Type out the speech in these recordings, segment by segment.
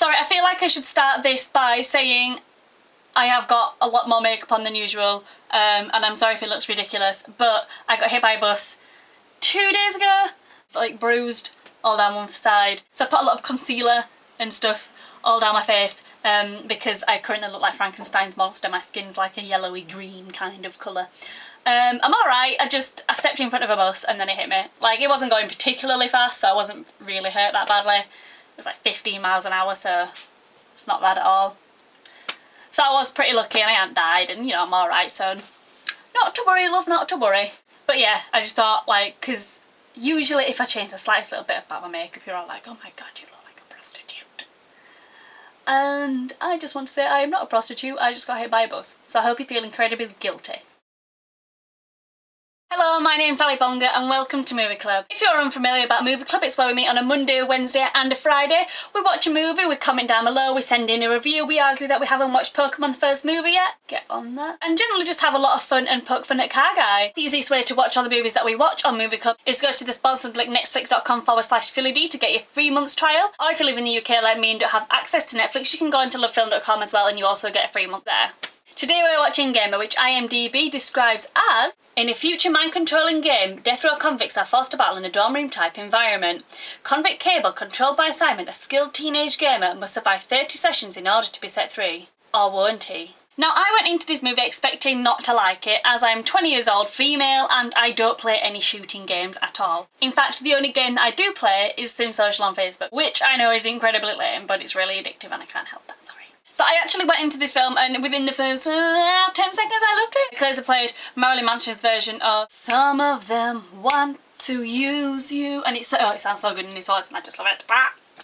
Sorry, I feel like I should start this by saying I have got a lot more makeup on than usual, and I'm sorry if it looks ridiculous, but I got hit by a bus 2 days ago. It's like bruised all down one side. So I put a lot of concealer and stuff all down my face because I currently look like Frankenstein's monster. My skin's like a yellowy green kind of colour. I'm alright, I stepped in front of a bus and then it hit me. Like, it wasn't going particularly fast, so I wasn't really hurt that badly. It was like 15 miles an hour, so it's not bad at all. So I was pretty lucky and I hadn't died, and you know, I'm alright, so not to worry, love, not to worry. But yeah, I just thought, like, because usually if I change the slightest little bit about my makeup, you're all like, oh my god, you look like a prostitute. And I just want to say I am not a prostitute, I just got hit by a bus. So I hope you feel incredibly guilty. Hello, my name's Ali Bonga and welcome to Movie Club. If you're unfamiliar about Movie Club, it's where we meet on a Monday, Wednesday and a Friday. We watch a movie, we comment down below, we send in a review, we argue that we haven't watched Pokemon the first movie yet. Get on that. And generally just have a lot of fun and poke fun at Car Guy. The easiest way to watch all the movies that we watch on Movie Club is go to the sponsored link netflix.com/PhillyD to get your 3 months trial. Or if you live in the UK like me and don't have access to Netflix, you can go onto lovefilm.com as well and you also get a 3 month there. Today we're watching Gamer, which IMDb describes as: in a future mind-controlling game, death row convicts are forced to battle in a dorm room type environment. Convict Cable, controlled by Simon, a skilled teenage gamer, must survive 30 sessions in order to be set free. Or won't he? Now, I went into this movie expecting not to like it, as I'm 20 years old, female, and I don't play any shooting games at all. In fact, the only game that I do play is Sim Social on Facebook, which I know is incredibly lame, but it's really addictive and I can't help that, sorry. But I actually went into this film and within the first 10 seconds I loved it. Because I played Marilyn Manson's version of Some of Them Want to Use You, and it sounds so good in his voice and I just love it.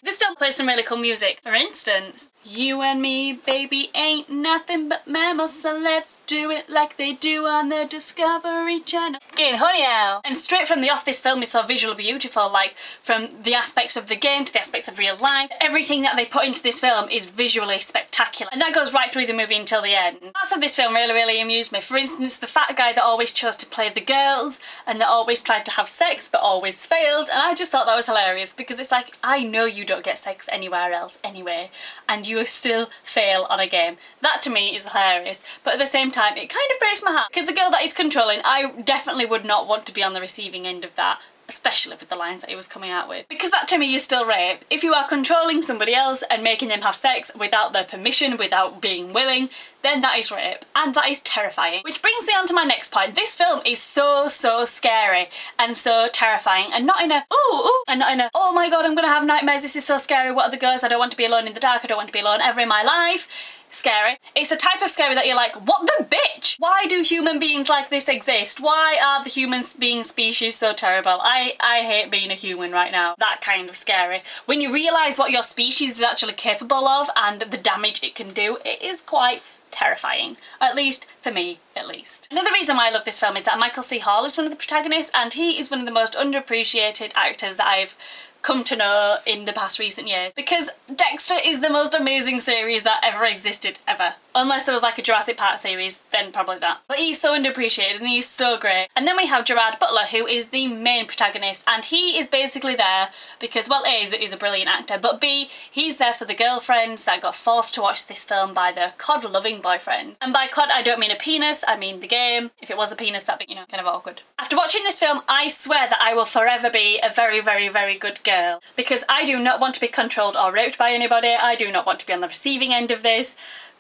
This film plays some really cool music. For instance, you and me, baby, ain't nothing but mammals, so let's do it like they do on the Discovery Channel. Getting honey out! And straight from the off, this film is so visually beautiful, like from the aspects of the game to the aspects of real life. Everything that they put into this film is visually spectacular, and that goes right through the movie until the end. Parts of this film really amused me. For instance, the fat guy that always chose to play the girls and that always tried to have sex but always failed, and I just thought that was hilarious because it's like, I know you don't get sex anywhere else anyway, and you still fail on a game. That to me is hilarious, but at the same time it kind of breaks my heart because the girl that he's controlling, I definitely would not want to be on the receiving end of that, especially with the lines that he was coming out with, because that to me is still rape. If you are controlling somebody else and making them have sex without their permission, without being willing, then that is rape, and that is terrifying. Which brings me on to my next point. This film is so scary and so terrifying, and not in a ooh, and not in a oh my god I'm gonna have nightmares, this is so scary, what are the goes, I don't want to be alone in the dark, I don't want to be alone ever in my life. Scary. It's the type of scary that you're like, what the bitch? Why do human beings like this exist? Why are the human being species so terrible? I hate being a human right now. That kind of scary. When you realise what your species is actually capable of and the damage it can do, it is quite terrifying. At least for me, at least. Another reason why I love this film is that Michael C. Hall is one of the protagonists, and he is one of the most underappreciated actors that I've come to know in the past recent years, because Dexter is the most amazing series that ever existed, ever. Unless there was like a Jurassic Park series, then probably that. But he's so underappreciated and he's so great. And then we have Gerard Butler, who is the main protagonist, and he is basically there because, well, A, he's a brilliant actor, but B, he's there for the girlfriends that got forced to watch this film by their COD-loving boyfriends. And by COD, I don't mean a penis, I mean the game. If it was a penis, that'd be, you know, kind of awkward. After watching this film, I swear that I will forever be a very good girl, because I do not want to be controlled or raped by anybody. I do not want to be on the receiving end of this.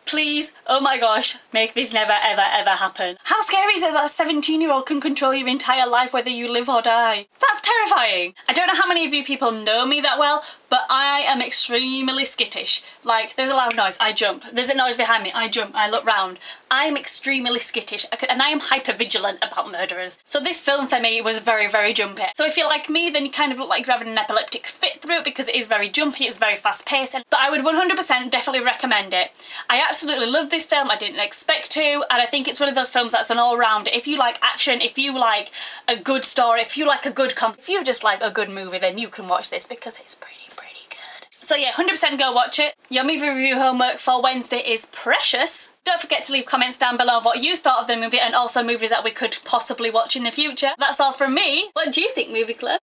Please, oh my gosh, make this never ever happen. How scary is it that a 17-year-old can control your entire life whether you live or die? That's terrifying. I don't know how many of you people know me that well, but I am extremely skittish. Like, there's a loud noise, I jump. There's a noise behind me, I jump, I look round. I am extremely skittish, and I am hyper-vigilant about murderers. So this film for me was very jumpy. So if you're like me, then you kind of look like you're having an epileptic fit through it because it is very jumpy, it's very fast-paced, but I would 100% definitely recommend it. I absolutely love this film, I didn't expect to, and I think it's one of those films that's an all-rounder. If you like action, if you like a good story, if you like a good if you just like a good movie, then you can watch this because it's pretty good. So yeah, 100% go watch it. Your movie review homework for Wednesday is precious. Don't forget to leave comments down below of what you thought of the movie and also movies that we could possibly watch in the future. That's all from me. What do you think, Movie Club?